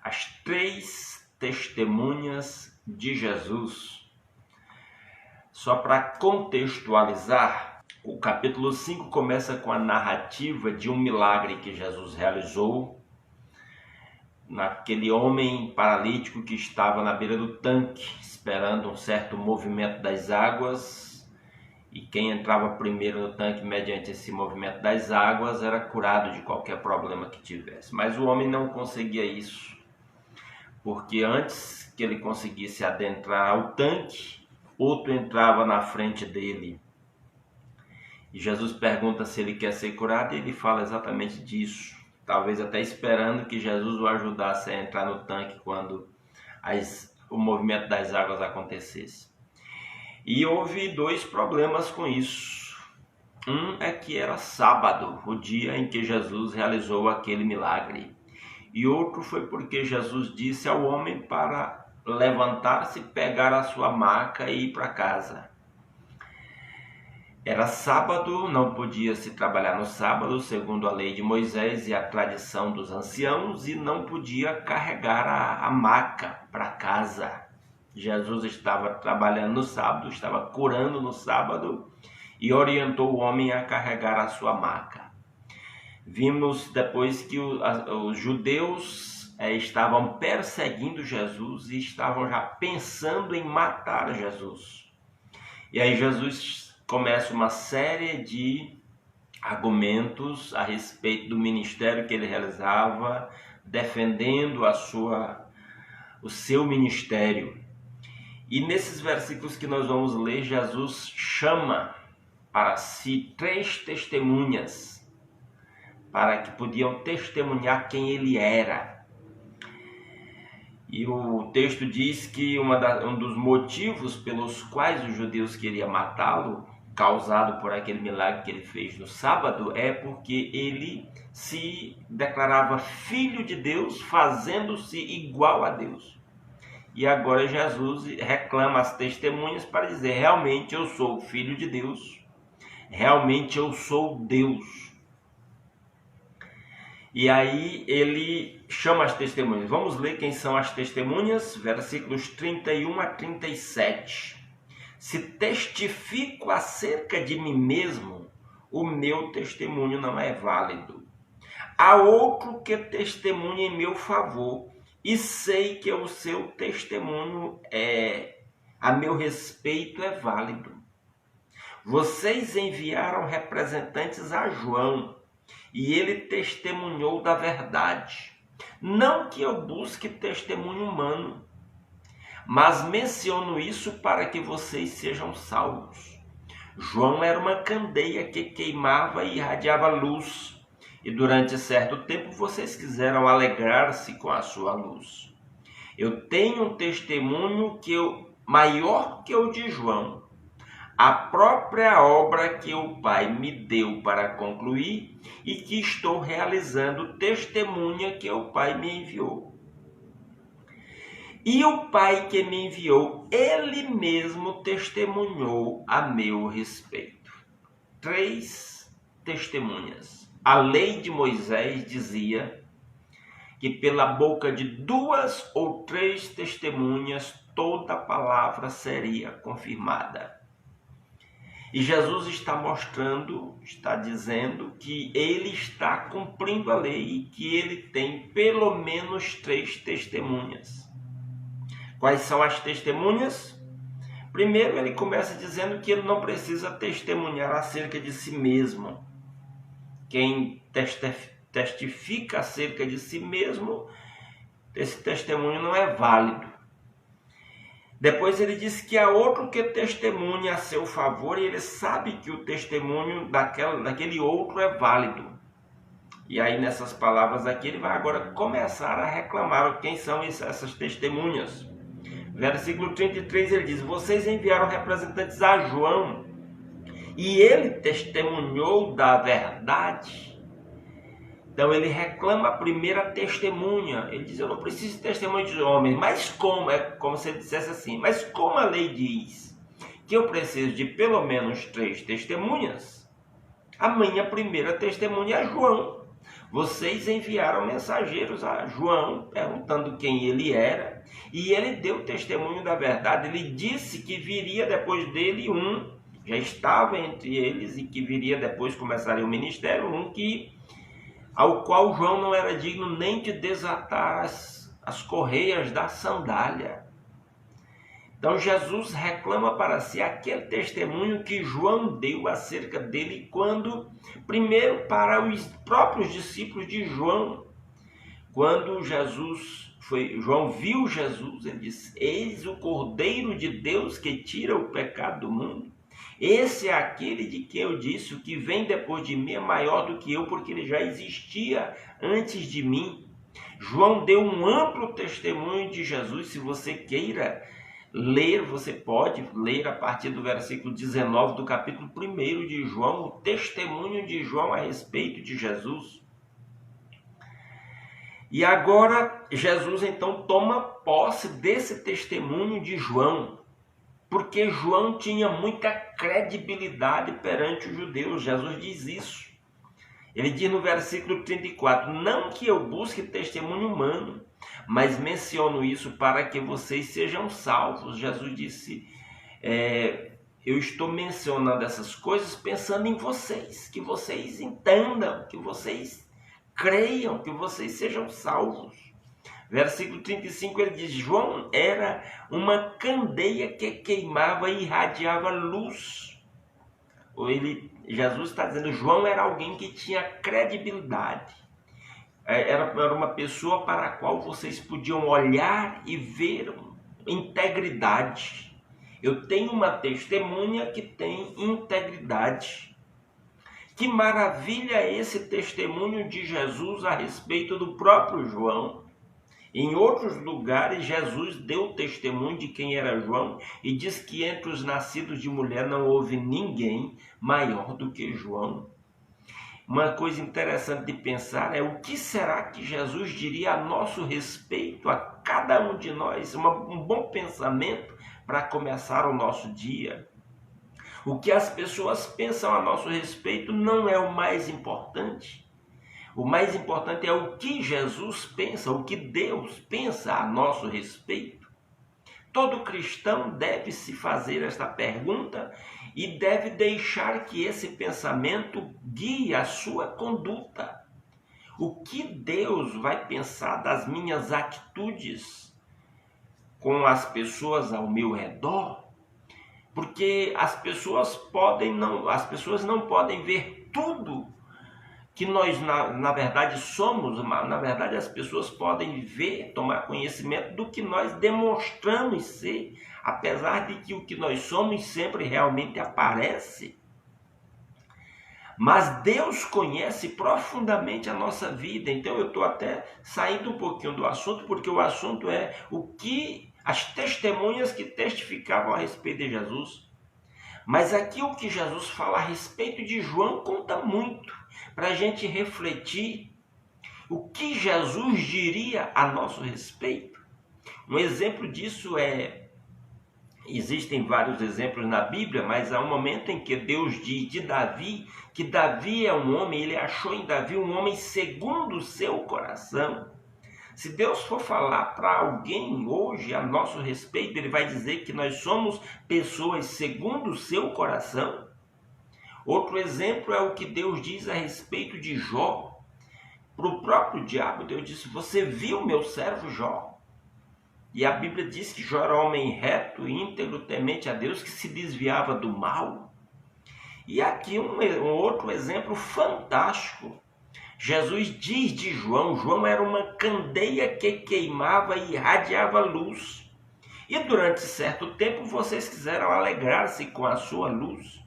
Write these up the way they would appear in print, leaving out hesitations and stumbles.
As três testemunhas de Jesus. Só para contextualizar, o capítulo 5 começa com a narrativa de um milagre que Jesus realizou naquele homem paralítico que estava na beira do tanque, esperando um certo movimento das águas, e quem entrava primeiro no tanque mediante esse movimento das águas era curado de qualquer problema que tivesse. Mas o homem não conseguia isso, porque antes que ele conseguisse adentrar ao tanque, outro entrava na frente dele. E Jesus pergunta se ele quer ser curado, e ele fala exatamente disso. Talvez até esperando que Jesus o ajudasse a entrar no tanque quando o movimento das águas acontecesse. E houve dois problemas com isso. Um é que era sábado, o dia em que Jesus realizou aquele milagre. E outro foi porque Jesus disse ao homem para levantar-se, pegar a sua maca e ir para casa. Era sábado, não podia se trabalhar no sábado, segundo a lei de Moisés e a tradição dos anciãos, e não podia carregar a maca para casa. Jesus estava trabalhando no sábado, estava curando no sábado e orientou o homem a carregar a sua maca. Vimos depois que os judeus estavam perseguindo Jesus e estavam já pensando em matar Jesus. E aí Jesus começa uma série de argumentos a respeito do ministério que ele realizava, defendendo o seu ministério. E nesses versículos que nós vamos ler, Jesus chama para si três testemunhas, para que podiam testemunhar quem ele era. E o texto diz que um dos motivos pelos quais os judeus queriam matá-lo, causado por aquele milagre que ele fez no sábado, é porque ele se declarava filho de Deus, fazendo-se igual a Deus. E agora Jesus reclama as testemunhas para dizer: realmente eu sou filho de Deus, realmente eu sou Deus. E aí ele chama as testemunhas. Vamos ler quem são as testemunhas, versículos 31 a 37. Se testifico acerca de mim mesmo, o meu testemunho não é válido. Há outro que testemunha em meu favor, e sei que o seu testemunho a meu respeito é válido. Vocês enviaram representantes a João, e ele testemunhou da verdade. Não que eu busque testemunho humano, mas menciono isso para que vocês sejam salvos. João era uma candeia que queimava e irradiava luz, e durante certo tempo vocês quiseram alegrar-se com a sua luz. Eu tenho um testemunho maior que o de João. A própria obra que o Pai me deu para concluir e que estou realizando testemunha que o Pai me enviou. E o Pai que me enviou, ele mesmo testemunhou a meu respeito. Três testemunhas. A lei de Moisés dizia que pela boca de 2 ou 3 testemunhas toda palavra seria confirmada. E Jesus está dizendo que ele está cumprindo a lei e que ele tem pelo menos 3 testemunhas. Quais são as testemunhas? Primeiro, ele começa dizendo que ele não precisa testemunhar acerca de si mesmo. Quem testifica acerca de si mesmo, esse testemunho não é válido. Depois ele diz que há outro que testemunha a seu favor e ele sabe que o testemunho daquele outro é válido. E aí nessas palavras aqui ele vai agora começar a reclamar quem são essas testemunhas. Versículo 33 ele diz: vocês enviaram representantes a João e ele testemunhou da verdade. Então ele reclama a primeira testemunha. Ele diz: eu não preciso de testemunho de homens. Mas como? É como se ele dissesse assim: mas como a lei diz que eu preciso de pelo menos 3 testemunhas, a minha primeira testemunha é João. Vocês enviaram mensageiros a João, perguntando quem ele era, e ele deu testemunho da verdade. Ele disse que viria depois dele já estava entre eles, e que viria depois, começaria o ministério, ao qual João não era digno nem de desatar as correias da sandália. Então Jesus reclama para si aquele testemunho que João deu acerca dele, primeiro para os próprios discípulos de João. Quando João viu Jesus, ele disse: eis o Cordeiro de Deus que tira o pecado do mundo. Esse é aquele de quem eu disse: o que vem depois de mim é maior do que eu, porque ele já existia antes de mim. João deu um amplo testemunho de Jesus. Se você queira ler, você pode ler a partir do versículo 19 do capítulo 1 de João, o testemunho de João a respeito de Jesus. E agora Jesus então toma posse desse testemunho de João, porque João tinha muita credibilidade perante os judeus. Jesus diz isso. Ele diz no versículo 34, não que eu busque testemunho humano, mas menciono isso para que vocês sejam salvos. Jesus disse, eu estou mencionando essas coisas pensando em vocês, que vocês entendam, que vocês creiam, que vocês sejam salvos. Versículo 35, ele diz, João era uma candeia que queimava e irradiava luz. Jesus está dizendo, João era alguém que tinha credibilidade. Era uma pessoa para a qual vocês podiam olhar e ver integridade. Eu tenho uma testemunha que tem integridade. Que maravilha é esse testemunho de Jesus a respeito do próprio João. Em outros lugares, Jesus deu testemunho de quem era João e diz que entre os nascidos de mulher não houve ninguém maior do que João. Uma coisa interessante de pensar é o que será que Jesus diria a nosso respeito, a cada um de nós, um bom pensamento para começar o nosso dia. O que as pessoas pensam a nosso respeito não é o mais importante. O mais importante é o que Jesus pensa, o que Deus pensa a nosso respeito. Todo cristão deve se fazer esta pergunta e deve deixar que esse pensamento guie a sua conduta. O que Deus vai pensar das minhas atitudes com as pessoas ao meu redor? Porque as pessoas não podem ver tudo que nós, na verdade, somos. Na verdade, as pessoas podem ver, tomar conhecimento do que nós demonstramos ser, apesar de que o que nós somos sempre realmente aparece. Mas Deus conhece profundamente a nossa vida. Então eu estou até saindo um pouquinho do assunto, porque o assunto é as testemunhas que testificavam a respeito de Jesus. Mas aqui o que Jesus fala a respeito de João conta muito para a gente refletir o que Jesus diria a nosso respeito. Um exemplo disso existem vários exemplos na Bíblia, mas há um momento em que Deus diz de Davi, que Davi é um homem, ele achou em Davi um homem segundo o seu coração. Se Deus for falar para alguém hoje a nosso respeito, ele vai dizer que nós somos pessoas segundo o seu coração. Outro exemplo é o que Deus diz a respeito de Jó. Para o próprio diabo, Deus disse, você viu meu servo Jó? E a Bíblia diz que Jó era homem reto, íntegro, temente a Deus, que se desviava do mal. E aqui um outro exemplo fantástico. Jesus diz de João era uma candeia que queimava e irradiava luz. E durante certo tempo vocês quiseram alegrar-se com a sua luz.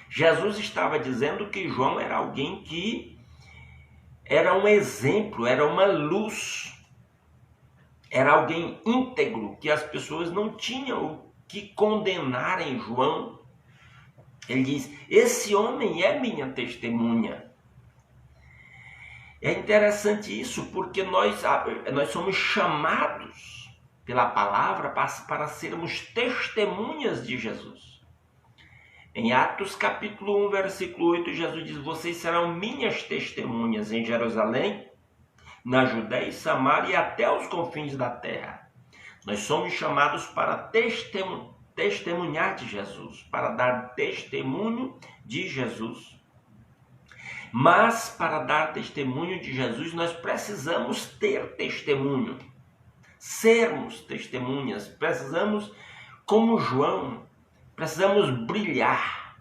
Jesus estava dizendo que João era alguém que era um exemplo, era uma luz. Era alguém íntegro, que as pessoas não tinham o que condenar em João. Ele diz, esse homem é minha testemunha. É interessante isso, porque nós somos chamados pela palavra para sermos testemunhas de Jesus. Em Atos capítulo 1, versículo 8, Jesus diz: vocês serão minhas testemunhas em Jerusalém, na Judéia e Samaria e até os confins da terra. Nós somos chamados para testemunhar de Jesus, para dar testemunho de Jesus. Mas para dar testemunho de Jesus, nós precisamos ter testemunho, sermos testemunhas, precisamos, como João, precisamos brilhar,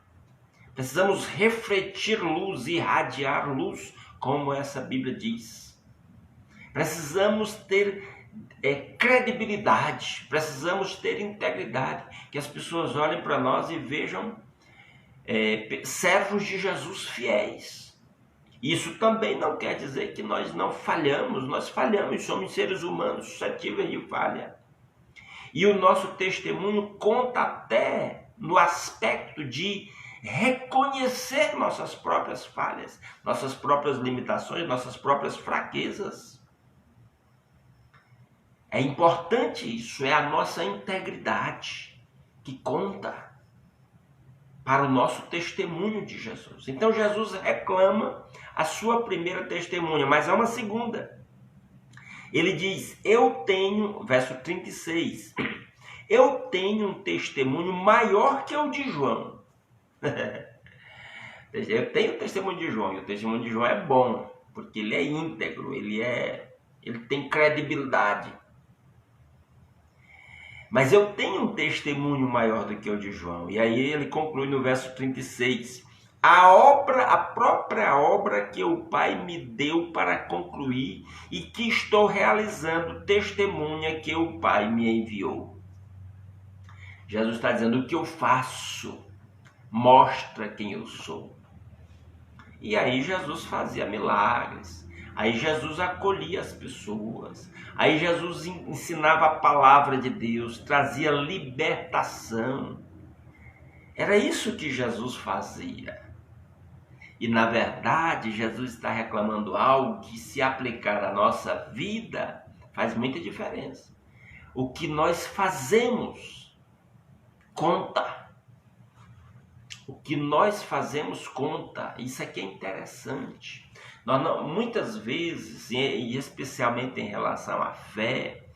precisamos refletir luz, irradiar luz, como essa Bíblia diz. Precisamos ter credibilidade, precisamos ter integridade, que as pessoas olhem para nós e vejam servos de Jesus fiéis. Isso também não quer dizer que nós não falhamos, nós falhamos, somos seres humanos suscetíveis de falha. E o nosso testemunho conta até no aspecto de reconhecer nossas próprias falhas, nossas próprias limitações, nossas próprias fraquezas. É importante isso, é a nossa integridade que conta para o nosso testemunho de Jesus. Então Jesus reclama a sua primeira testemunha, mas há uma segunda. Ele diz, verso 36, eu tenho um testemunho maior que o de João. Eu tenho o testemunho de João, e o testemunho de João é bom, porque ele é íntegro, ele tem credibilidade. Mas eu tenho um testemunho maior do que o de João. E aí ele conclui no verso 36. A própria obra que o Pai me deu para concluir e que estou realizando, testemunha que o Pai me enviou. Jesus está dizendo, o que eu faço mostra quem eu sou. E aí Jesus fazia milagres. Aí Jesus acolhia as pessoas. Aí Jesus ensinava a palavra de Deus, trazia libertação. Era isso que Jesus fazia. E na verdade, Jesus está reclamando algo que, se aplicar à nossa vida, faz muita diferença. O que nós fazemos conta. O que nós fazemos conta. Isso aqui é interessante. Muitas vezes, e especialmente em relação à fé,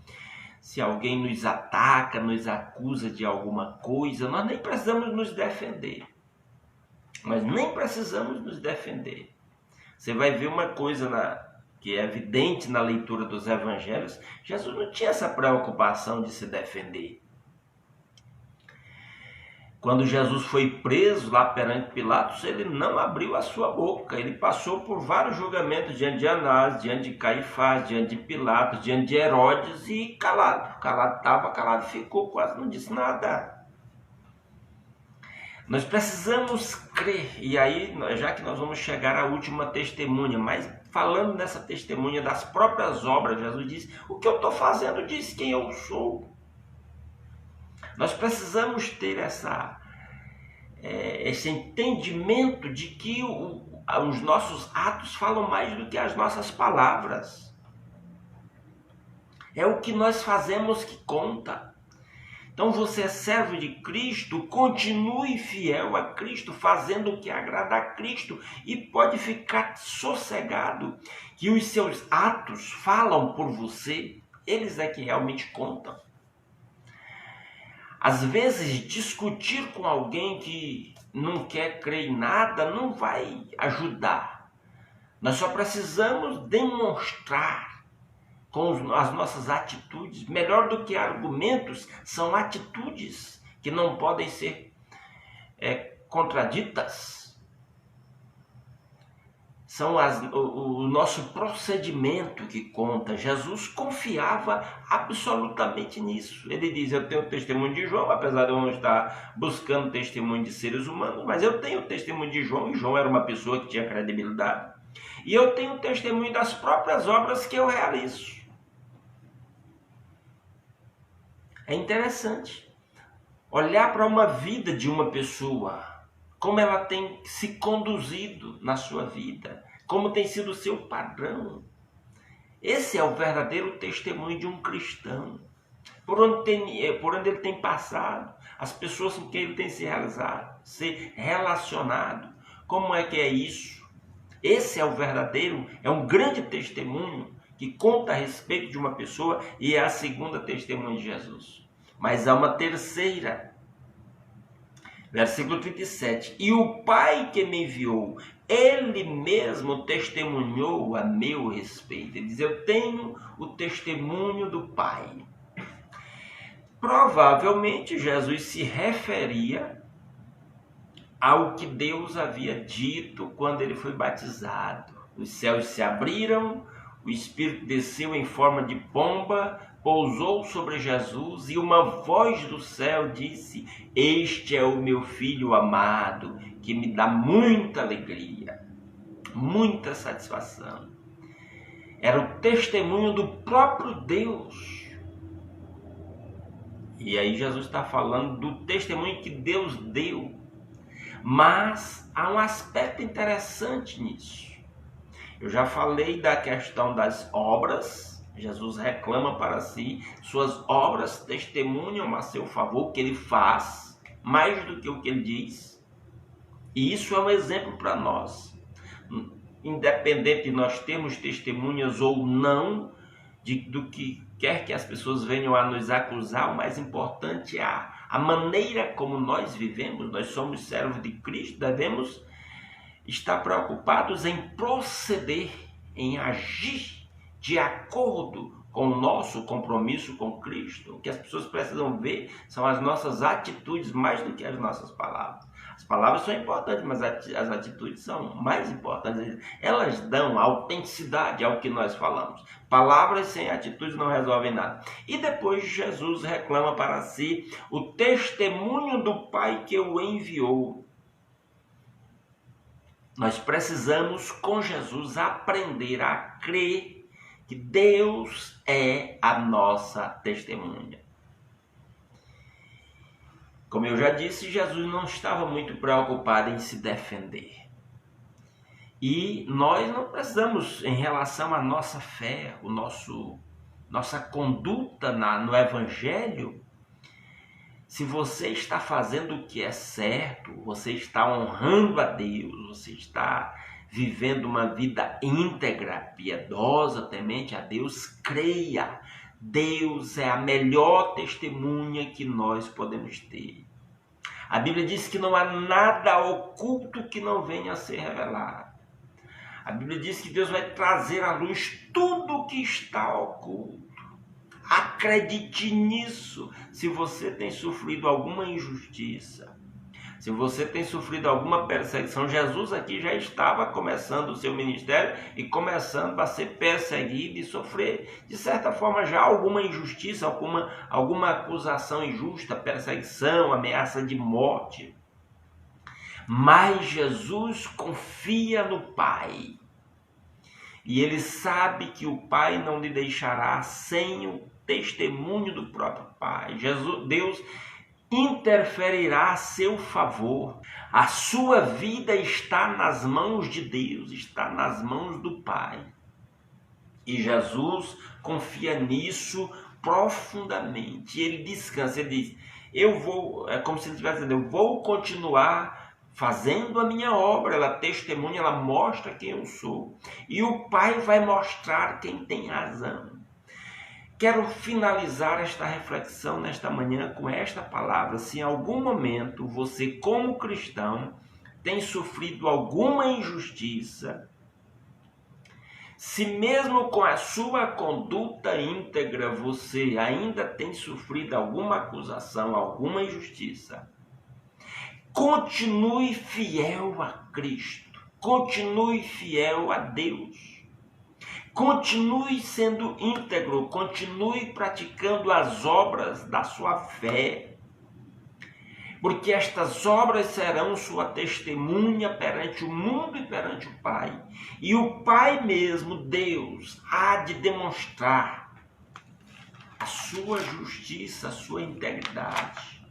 se alguém nos ataca, nos acusa de alguma coisa, nós nem precisamos nos defender. Nós nem precisamos nos defender. Você vai ver uma coisa que é evidente na leitura dos evangelhos, Jesus não tinha essa preocupação de se defender. Quando Jesus foi preso lá perante Pilatos, ele não abriu a sua boca. Ele passou por vários julgamentos diante de Anás, diante de Caifás, diante de Pilatos, diante de Herodes e calado. Calado estava, calado ficou, quase não disse nada. Nós precisamos crer. E aí, já que nós vamos chegar à última testemunha, mas falando nessa testemunha das próprias obras, Jesus diz, o que eu estou fazendo diz quem eu sou. Nós precisamos ter esse entendimento de que os nossos atos falam mais do que as nossas palavras. É o que nós fazemos que conta. Então você é servo de Cristo, continue fiel a Cristo, fazendo o que agrada a Cristo e pode ficar sossegado que os seus atos falam por você, eles é que realmente contam. Às vezes, discutir com alguém que não quer crer em nada não vai ajudar. Nós só precisamos demonstrar com as nossas atitudes. Melhor do que argumentos, são atitudes que não podem ser contraditas. São o nosso procedimento que conta. Jesus confiava absolutamente nisso. Ele diz, eu tenho o testemunho de João, apesar de eu não estar buscando testemunho de seres humanos, mas eu tenho o testemunho de João, e João era uma pessoa que tinha credibilidade. E eu tenho o testemunho das próprias obras que eu realizo. É interessante olhar para uma vida de uma pessoa, como ela tem se conduzido na sua vida, como tem sido o seu padrão. Esse é o verdadeiro testemunho de um cristão. por onde ele tem passado, as pessoas com quem ele tem se relacionado. Como é que é isso? Esse é o verdadeiro, é um grande testemunho que conta a respeito de uma pessoa e é a segunda testemunha de Jesus. Mas há uma terceira. Versículo 37. E o Pai que me enviou, ele mesmo testemunhou a meu respeito. Ele diz, eu tenho o testemunho do Pai. Provavelmente Jesus se referia ao que Deus havia dito quando ele foi batizado. Os céus se abriram, o Espírito desceu em forma de pomba, pousou sobre Jesus e uma voz do céu disse, este é o meu filho amado, que me dá muita alegria, muita satisfação. Era o testemunho do próprio Deus. E aí Jesus está falando do testemunho que Deus deu. Mas há um aspecto interessante nisso. Eu já falei da questão das obras. Jesus reclama para si, suas obras testemunham a seu favor o que ele faz, mais do que o que ele diz. E isso é um exemplo para nós. Independente de nós termos testemunhas ou não, do que quer que as pessoas venham a nos acusar, o mais importante é a maneira como nós vivemos. Nós somos servos de Cristo, devemos estar preocupados em proceder, em agir de acordo com o nosso compromisso com Cristo. O que as pessoas precisam ver são as nossas atitudes mais do que as nossas palavras. As palavras são importantes, mas as atitudes são mais importantes. Elas dão autenticidade ao que nós falamos. Palavras sem atitudes não resolvem nada. E depois Jesus reclama para si o testemunho do Pai que o enviou. Nós precisamos, com Jesus, aprender a crer que Deus é a nossa testemunha. Como eu já disse, Jesus não estava muito preocupado em se defender. E nós não precisamos, em relação à nossa fé, nossa conduta no Evangelho, se você está fazendo o que é certo, você está honrando a Deus, você está vivendo uma vida íntegra, piedosa, temente a Deus, creia. Deus é a melhor testemunha que nós podemos ter. A Bíblia diz que não há nada oculto que não venha a ser revelado. A Bíblia diz que Deus vai trazer à luz tudo o que está oculto. Acredite nisso. Se você tem sofrido alguma injustiça, se você tem sofrido alguma perseguição, Jesus aqui já estava começando o seu ministério e começando a ser perseguido e sofrer, de certa forma, já alguma injustiça, alguma acusação injusta, perseguição, ameaça de morte. Mas Jesus confia no Pai. E ele sabe que o Pai não lhe deixará sem o testemunho do próprio Pai. Deus interferirá a seu favor. A sua vida está nas mãos de Deus, está nas mãos do Pai. E Jesus confia nisso profundamente. Ele descansa, ele diz, é como se ele estivesse dizendo, eu vou continuar fazendo a minha obra. Ela testemunha, ela mostra quem eu sou. E o Pai vai mostrar quem tem razão. Quero finalizar esta reflexão nesta manhã com esta palavra. Se em algum momento você, como cristão, tem sofrido alguma injustiça, se mesmo com a sua conduta íntegra você ainda tem sofrido alguma acusação, alguma injustiça, continue fiel a Cristo, continue fiel a Deus. Continue sendo íntegro, continue praticando as obras da sua fé, porque estas obras serão sua testemunha perante o mundo e perante o Pai. E o Pai mesmo, Deus, há de demonstrar a sua justiça, a sua integridade.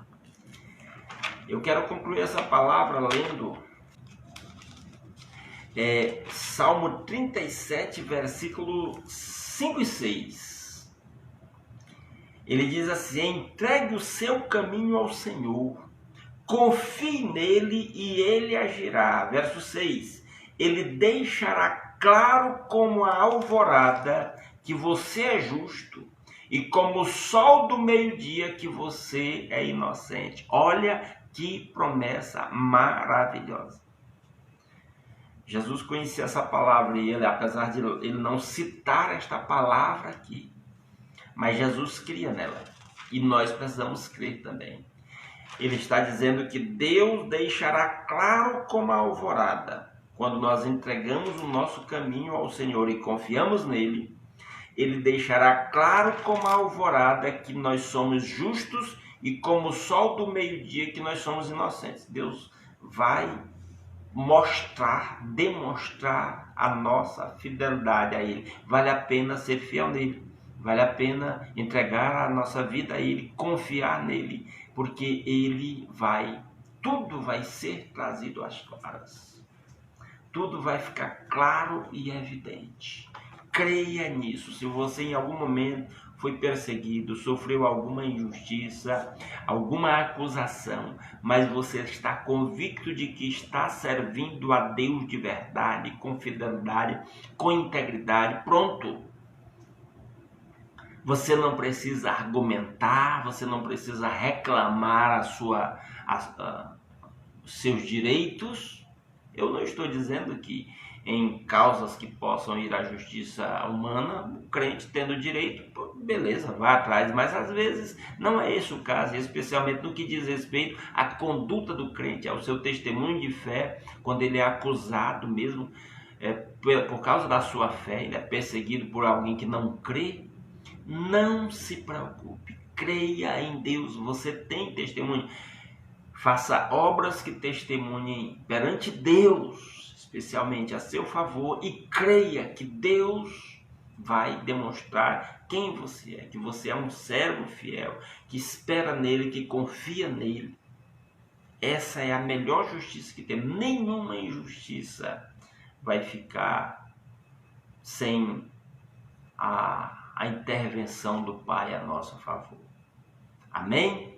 Eu quero concluir essa palavra lendo Salmo 37, versículo 5 e 6. Ele diz assim: entregue o seu caminho ao Senhor, confie nele e ele agirá. Verso 6, ele deixará claro como a alvorada que você é justo e como o sol do meio-dia que você é inocente. Olha que promessa maravilhosa. Jesus conhecia essa palavra e ele, apesar de ele não citar esta palavra aqui, mas Jesus cria nela e nós precisamos crer também. Ele está dizendo que Deus deixará claro como a alvorada. Quando nós entregamos o nosso caminho ao Senhor e confiamos nele, ele deixará claro como a alvorada que nós somos justos e como o sol do meio-dia que nós somos inocentes. Deus vai demonstrar a nossa fidelidade a ele. Vale a pena ser fiel nele. Vale a pena entregar a nossa vida a ele, confiar nele, porque tudo vai ser trazido às claras. Tudo vai ficar claro e evidente. Creia nisso. Se você em algum momento foi perseguido, sofreu alguma injustiça, alguma acusação, mas você está convicto de que está servindo a Deus de verdade, com fidelidade, com integridade, pronto. Você não precisa argumentar, você não precisa reclamar os seus direitos. Eu não estou dizendo que em causas que possam ir à justiça humana, o crente tendo direito, beleza, vá atrás, mas às vezes não é esse o caso, especialmente no que diz respeito à conduta do crente, ao seu testemunho de fé, quando ele é acusado mesmo por causa da sua fé, ele é perseguido por alguém que não crê. Não se preocupe, creia em Deus, você tem testemunho. Faça obras que testemunhem perante Deus, especialmente a seu favor, e creia que Deus vai demonstrar quem você é, que você é um servo fiel, que espera nele, que confia nele. Essa é a melhor justiça que tem. Nenhuma injustiça vai ficar sem a intervenção do Pai a nosso favor. Amém?